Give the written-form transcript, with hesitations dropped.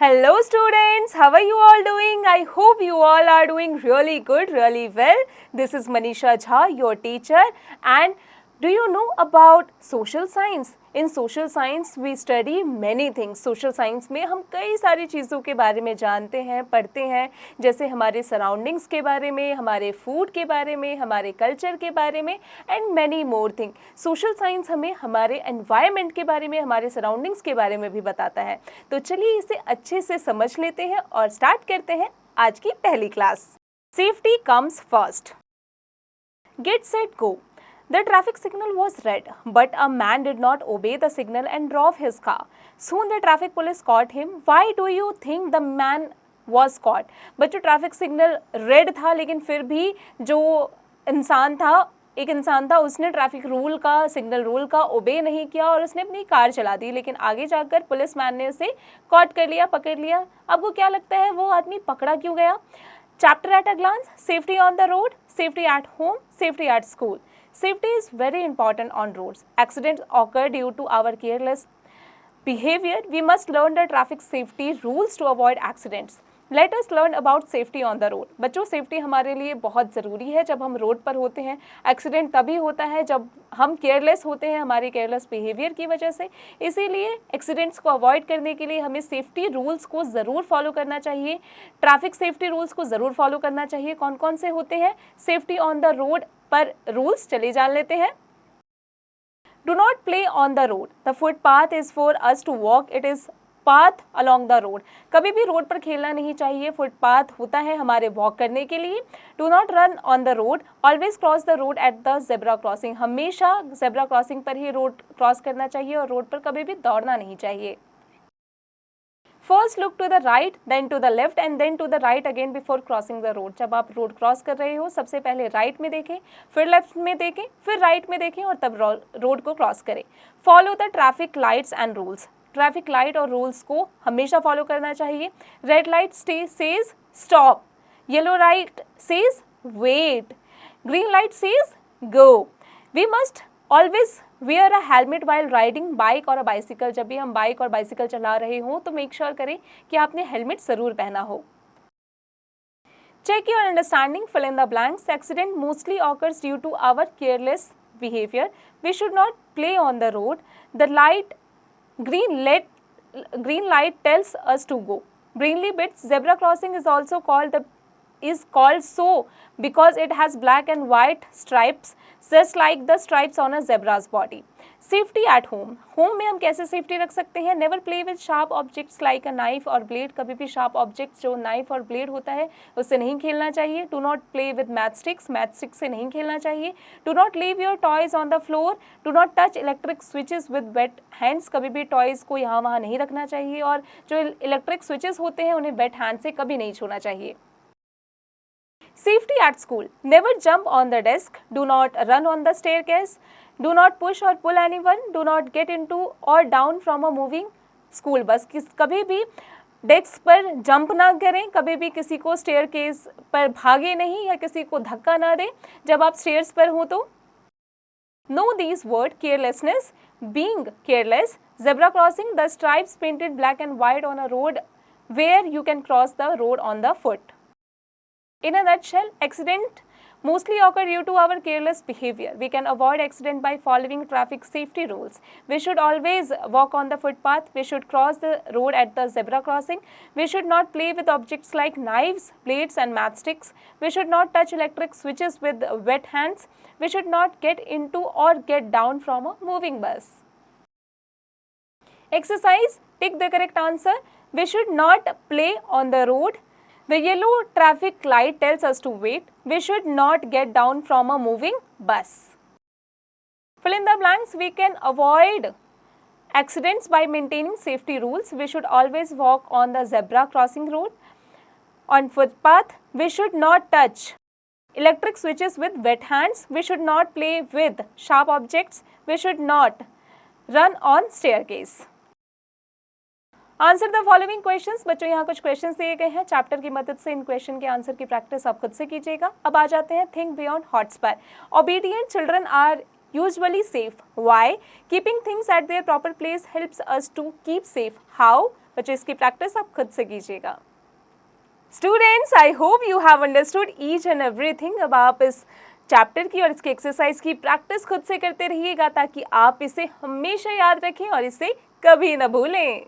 Hello students, how are you all doing? I hope you all are doing really good, really well. This is Manisha Jha, your teacher, and do you know about social science? In social science we study many things. Social science में हम कई सारी चीज़ों के बारे में जानते हैं, पढ़ते हैं, जैसे हमारे सराउंडिंग्स के बारे में, हमारे फूड के बारे में, हमारे कल्चर के बारे में and many more thing. Social science हमें हमारे एनवायरनमेंट के बारे में, हमारे सराउंडिंग्स के बारे में भी बताता है. तो चलिए इसे अच्छे से समझ लेते हैं और स्टार्ट करते हैं आज की पहली class. Safety comes first. Get set go. The traffic signal was red, but a man did not obey the signal and drove his car. Soon the traffic police caught him. Why do you think the man was caught? बच्चों traffic signal red था, लेकिन फिर भी जो एक इंसान था उसने ट्रैफिक रूल का, सिग्नल रूल का ओबे नहीं किया और उसने अपनी कार चला दी. लेकिन आगे जाकर पुलिस मैन ने उसे कॉट कर लिया, पकड़ लिया. आपको क्या लगता है वो आदमी पकड़ा क्यों गया? Chapter at a glance. Safety on the road, safety at home, safety at school. Safety is very important on roads. Accidents occur due to our careless behavior. We must learn the traffic safety rules to avoid accidents. Let us learn about safety on the road. बच्चों safety हमारे लिए बहुत ज़रूरी है. जब हम road पर होते हैं, एक्सीडेंट तभी होता है जब हम केयरलेस होते हैं हमारी केयरलेस बिहेवियर की वजह से. इसीलिए एक्सीडेंट्स को अवॉइड करने के लिए हमें सेफ्टी रूल्स को ज़रूर फॉलो करना चाहिए. ट्रैफिक सेफ्टी रूल्स को ज़रूर फॉलो करना चाहिए. कौन कौन से होते हैं सेफ्टी ऑन द रोड पर रूल्स? चलिए जान लेते हैं. Do not play on the road. The footpath is for us to walk. It is path along the road. कभी भी रोड पर खेलना नहीं चाहिए. फुटपाथ होता है हमारे वॉक करने के लिए. Do not run on the road. Always cross the road at the zebra crossing. हमेशा zebra crossing पर ही रोड क्रॉस करना चाहिए और रोड पर कभी भी दौड़ना नहीं चाहिए. First look to the right, then to the left and then to the right again before crossing the road. जब आप रोड क्रॉस कर रहे हो सबसे पहले राइट में देखें, फिर लेफ्ट में देखें, फिर राइट में देखें और तब रोड को क्रॉस करें. Follow the traffic lights and rules. Traffic light और रूल्स को हमेशा फॉलो करना चाहिए. Red light says stop, yellow light says wait, green light says go. We must always wear a helmet while riding bike or a bicycle. जब भी हम bike और bicycle चला रहे हों तो मेक श्योर करें कि आपने हेलमेट ज़रूर पहना हो. Check your understanding, fill in the blanks. Accident mostly occurs due to our careless behavior. We should not play on the road. The green light tells us to go. Brindley bits. Zebra crossing is also called so because it has black and white stripes just like the stripes on a zebra's body. Safety at home. Home में हम कैसे safety रख सकते हैं? Never play with sharp objects like a knife और blade. कभी भी sharp objects जो नाइफ और ब्लेड होता है उससे नहीं खेलना चाहिए. Do not play with match sticks से नहीं खेलना चाहिए. Do not leave your toys on the floor. Do not touch electric switches with weight hands. कभी भी टॉयज़ को यहाँ वहाँ नहीं रखना चाहिए और जो इलेक्ट्रिक स्विचेस होते हैं उन्हें वेट हैंड से कभी नहीं छूना चाहिए. Safety at school. Never jump on the desk. Do not run on the staircase. Do not push or pull anyone. Do not get into or down from a moving school bus. कभी भी desk पर jump ना करें, कभी भी किसी को staircase पर भागे नहीं या किसी को धक्का ना दें जब आप स्टेयर्स पर हो तो. Know these words: carelessness, being careless, zebra crossing, the stripes painted black and white on a road where you can cross the road on the foot. In a nutshell, accident mostly occur due to our careless behavior. We can avoid accident by following traffic safety rules. We should always walk on the footpath. We should cross the road at the zebra crossing. We should not play with objects like knives, blades and matchsticks. We should not touch electric switches with wet hands. We should not get into or get down from a moving bus. Exercise. Take the correct answer. We should not play on the road. The yellow traffic light tells us to wait. We should not get down from a moving bus. Fill in the blanks. We can avoid accidents by maintaining safety rules. We should always walk on the zebra crossing road. On footpath, we should not touch electric switches with wet hands. We should not play with sharp objects. We should not run on staircase. Answer the following questions. बच्चों यहाँ कुछ questions दिए गए हैं. Chapter की मदद से इन क्वेश्चन के आंसर की प्रैक्टिस आप खुद से कीजिएगा. अब आ जाते हैं थिंक बियॉन्ड हॉट्स पर. Obedient children are usually safe. Why? Keeping things at their proper place helps us to keep safe. How? बच्चों इसकी प्रैक्टिस आप खुद से कीजिएगा। Students, I hope you have understood each and everything. अब आप इस चैप्टर की और इसके एक्सरसाइज की प्रैक्टिस खुद से करते रहिएगा ताकि आप इसे हमेशा याद रखें और इसे कभी न भूलें।